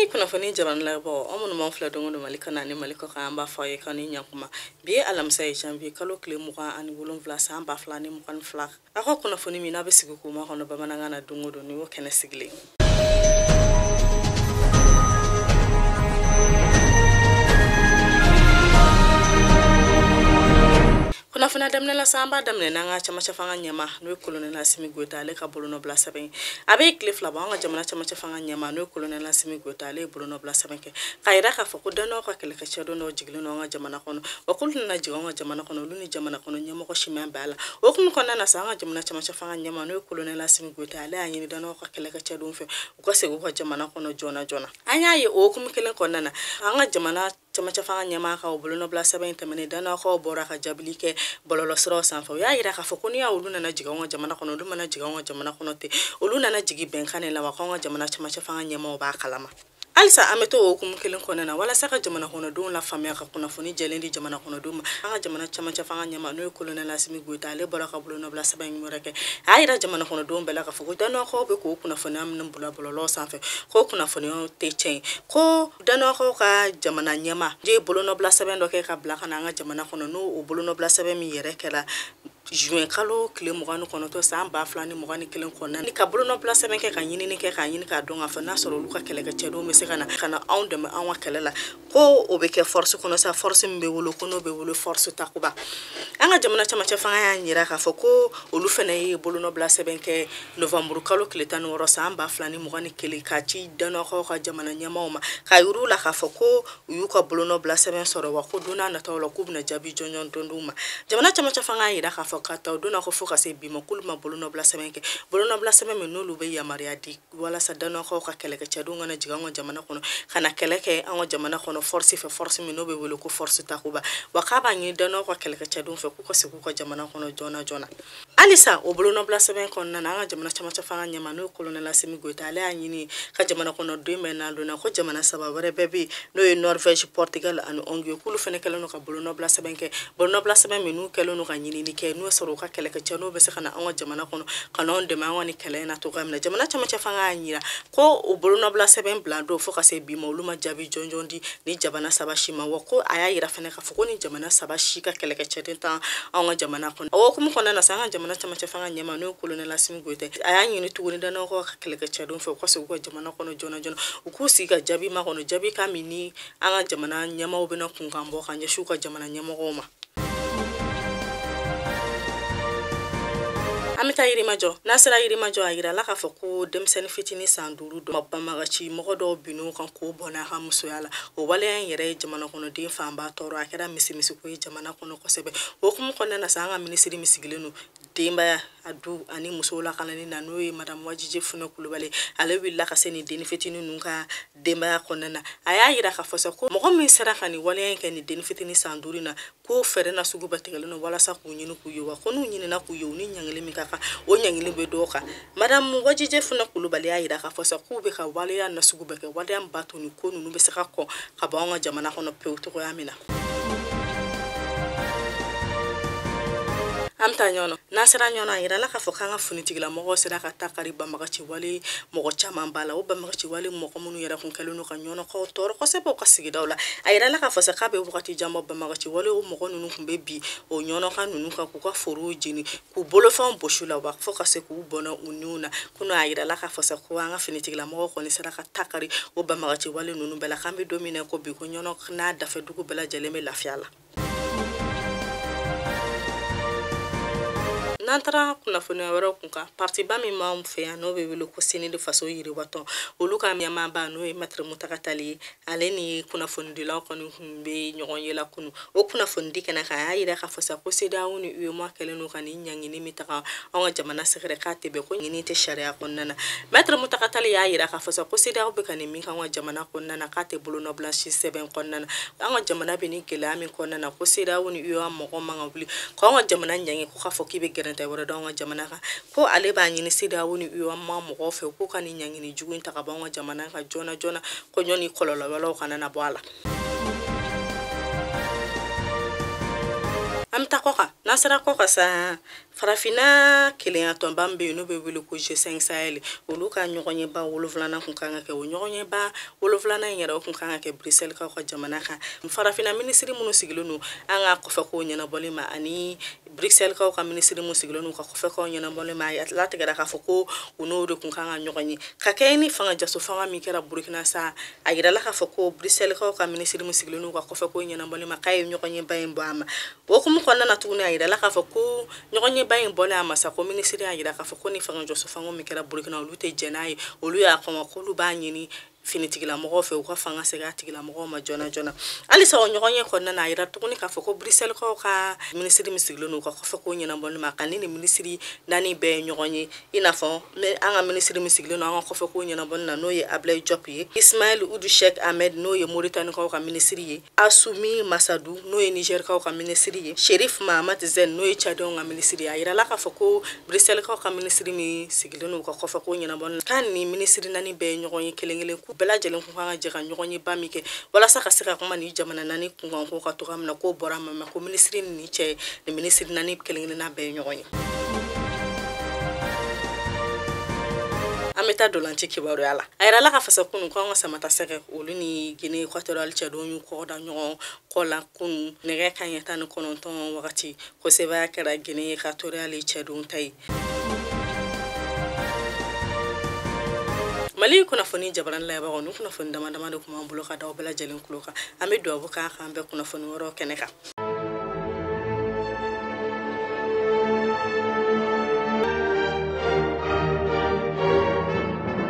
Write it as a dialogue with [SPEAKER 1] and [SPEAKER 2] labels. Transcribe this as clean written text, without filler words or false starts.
[SPEAKER 1] kuna fani jaran labo amun man fla dongo malika na ni maliko ka amba faye kan ni nyakuma bi alam say janvier kalo kle muka ani wolon vla sa amba fla ni mukan fla ako kuna fani mi na be sigu kuma kono ba mananga na dongo do ni wo kene sigle kuna fana damne la samba damne nanga chama chafanga nyama no colonel asimi gota le ka bolono bla saben abe cliff la banga jamana chama chafanga nyama no colonel asimi gota le bolono bla saben ke kayira ka fako dano ka kele ka chedo no jiglo no nga jamana kono o kulna jigonga jamana kono luni jamana kono nyama ko shimya bala o kun konna na sanga jamana chama chafanga nyama no colonel asimi gota le anyi dano ka kele ka chedo mfe ko sego ko jamana kono jona anya ye o kum kele konna na anga jamana chama chafanga nyama ka bolono bla saben temene dano ko bora ka jablike bololo sro sanfo ya ira ka fokoni ya uluna na jigonga jamana kono dum na jigonga jamana kono te uluna na jigi benkane la wakonga jamana chama chafanga nyama ba kalama alisa ameto okum kelen konana wala saka jamana kono don la famia ka kuna foni jelendi jamana kono dum anga jamana chama chafanga nyama no colonel asimi gota le bora ka bulo bla saban murake ayira jamana kono don bela ka foko dano ko be ko kuna foni am nambula bololo sanfe ko kuna foni te chen ko dano ko ka jamana nyama je bulo bla saban do ke ka bla kana anga jamana kono no o bulo bla saban mi yere kala juin kalo kile muganu kono to samba flani mugani kelen konna ni ka bolo no place men ke ka nyini ni ke ka nyini ka donga fa na soro luka kele ka chedo me se kana onde me anwa kelela ko obeke force kono sa force mbe wolo kono be wolo force takuba anga jamana chama cha fanga ya nyira ka foko olu fene yi bolo no place ben ke novembre kalo kile tan woro samba flani mugani kele ka chi dano ko ka jamana nyama oma ka yuru la ka foko yu ka bolo no place ben soro wa ko duna na tawlo kubna jabi jonyon tonduma jamana chama cha fanga yi da ka kata dona ko foka se bima kulma bolono bla semenke bolono bla sememe no lube ya mariadi wala sadano ko ka keleke chadunga na jigango jamana kono kana keleke ango jamana kono force me no be wolo ko force takuba wakaba nyi dano ko keleke chadun fe ko se ko jamana kono jona alisa o bolono bla semen kono na nga jamana chama chafanga nyama no colonel asimi gota ale anyini ka jamana kono do mena dona ko jamana sababare bebi no Norvège Portugal an ongi kulu fene kala no ka bolono bla semenke bolono bla semen menu kala no ka nyini ni ke no soro ka kele ka chano be se kana anwa jamana kono kanon de ma wani kele na to gamna jamana chama chafanga anyira ko o bolono bla seben blando fo ka se bi moluma jabi jonjondi ni jamana sabashima wako aya ira fene ka foko ni jamana sabashika kele ka chedenta anwa jamana kono o kum kono na sanga jamana chama chafanga nyama no colonel asim gote aya nyini tuguni dano ko ka kele ka chedon fo ko se ko jamana kono jona ukusi ka jabi ma kono jabi kamini anga jamana nyama obena kungambo kanje shuka jamana nyama goma amita yiri majo nasira yiri majo ayira la ka foko demsen fitini sanduru do mabamagachi mogodo binu kan ko bona ha muso yala o wale en yere jamana kono de famba toro akera misimisi ko jamana kono ko sebe o kum kono na sanga ministry misigilenu demba adu ani muso la kanani na noyi madam wajije funa kulubale ale willa ka seni deni fitini nunka demba kono na aya yira ka fosa ko mo min sara kani wale en ken deni fitini sanduru na ko fere na sugu bategaleno wala sa ku nyinu ku yo ko nu nyini na ku yo ni nyangile mi ka o nyangile be doka madam wajije funa kulubale ayira ka fosa ku be ka wale ya na sugu beke wale am batoni ko nu be saka ko ka ba jamana kono pewto ko amina amta nyono nasira nyono ayira la ka foka nga funitigila mogo sira ka takari bamagachi wale mogo chama mbala o bamagachi wale mogo munu yara kun kaluno ka nyono ko toro ko sebo ka sigidawla ayira la ka fosa ka be wakati jambo bamagachi wale o mogo nunu kumbe bi o nyono ka nunu ka ku ka foru jini ku bolo fam boshula wa foka se ku bona ununa kuno ayira la ka fosa ko nga funitigila mogo ko ni sira ka takari o bamagachi wale nunu bela kambe domine ko bi ko nyono na dafe dugu bela jeleme lafiala nantara kuna fona wara kunka parti ba mi ma mfe no be wilo ko sini de faso yiri wato oluka mi ma ba no e matre mutakatali aleni kuna fondi la ko be nyogon yela kunu o kuna fondi kana ka ayira ka fasa ko seda woni u mo kele no kan nyangi ni mitaka on jamana sekre ka tebe ko ngini te sharia konnana matre mutakatali ayira ka fasa ko seda be kan mi kan jamana konnana ka te bulu no blanchi 7 konnana an jamana be ni kele mi konnana ko seda woni u mo ko manga buli ko jamana nyangi ko ka foki be ta wara donga jamana ka ko ale ba nyini sida woni u amma mo ko fe ko kan nyangi ni jugun ta ka bango jamana ka jona ko nyoni kololo wala kana na bwala Amta koka nasara koka sa farafina kelenya tomba mbe no be wele ko G5 Sahel olu ka ɲɔgɔnye ba woloflana kun kan ka kɛ o ɲɔgɔnye ba woloflana in yɛrɛ kun kan ka kɛ Bruxelles ka jamana kan farafina ministre minnu sigilen no an ka kɔfɛ ko ɲɛnabɔli ma ani Bruxelles ka ministre minnu sigilen no ka kɔfɛ ko ɲɛnabɔli ma ya latigɛra ka fɔ ko u n'o de kun kan ka ɲɔgɔnye ka kɛ ni fanga jaso fanga min kɛra Burkina sa a yirala ka fɔ ko Bruxelles ka ministre minnu sigilen no ka kɔfɛ ko ɲɛnabɔli ma k'a ye ɲɔgɔnye ba in bɔ a ma o kuma kɔnɔna na tuguni a yirala ka fɔ ko ɲɔgɔnye ba in bɔlen a ma sa ko ministre y'a yira ka fɔ ko ni fanga jaso fanga min kɛra Burkina olu tɛ jɛn n'a ye olu y'a kɔn ko olu b'a ɲini finitigila mɔgɔw fɛ u ka fanga segin a tigila mɔgɔw ma jɔna jɔna halisa o ɲɔgɔnye kɔnɔna na a yira tuguni ka fɔ ko Bruxelles ka ministre min sigilen no ka kɔfɛ ko ɲɛnabɔli ma ka ni ministre naani bɛɛ ye ɲɔgɔn ye i n'a fɔ an ka ministre min sigilen no an ka kɔfɛ ko ɲɛnabɔli na n'o ye Ablaye Diop ye Ismaël Ould Cheikh Ahmed n'o ye Mauritanie kaw ka ministre ye Assoumi Massadoux n'o ye Niger kaw ka ministre ye Cherif Mahamat Zen n'o ye Tchadien ka ministre ye a yirala ka fɔ ko Bruxelles kaw ka ministre min sigilen no ka kɔfɛ ko ɲɛnabɔli kan ni ministre naani bɛɛ ye ɲɔgɔn ye kelen ku bɛɛ lajɛlen kun kan ka jɛ ka ɲɔgɔn ye ba min kɛ walasa ka se ka kuma ni jamana naani kunkan ko ka to ka mina ko bɔra ma ko ministre ni cɛ ni ministre naani kelen-kelenna bɛɛ ye ɲɔgɔn ye an bɛ taa dolanci kibaruya la a yirala ka fasa kunu ko an ka samata sɛgɛ olu ni Guinée équatoriale cɛdenw y'u kɔda ɲɔgɔn kɔ la kunu nɛgɛ kanɲɛ 19 wagati ko sebaya kɛra Guinée équatoriale cɛdenw ta ye Mali kunnafoni jabaran layabagaw ni kunnafoni dama de kuma bolo ka daw bɛɛ lajɛlen kulo kan an bɛ duwawu kan bɛɛ kunnafoni wɛrɛw kɛnɛ kan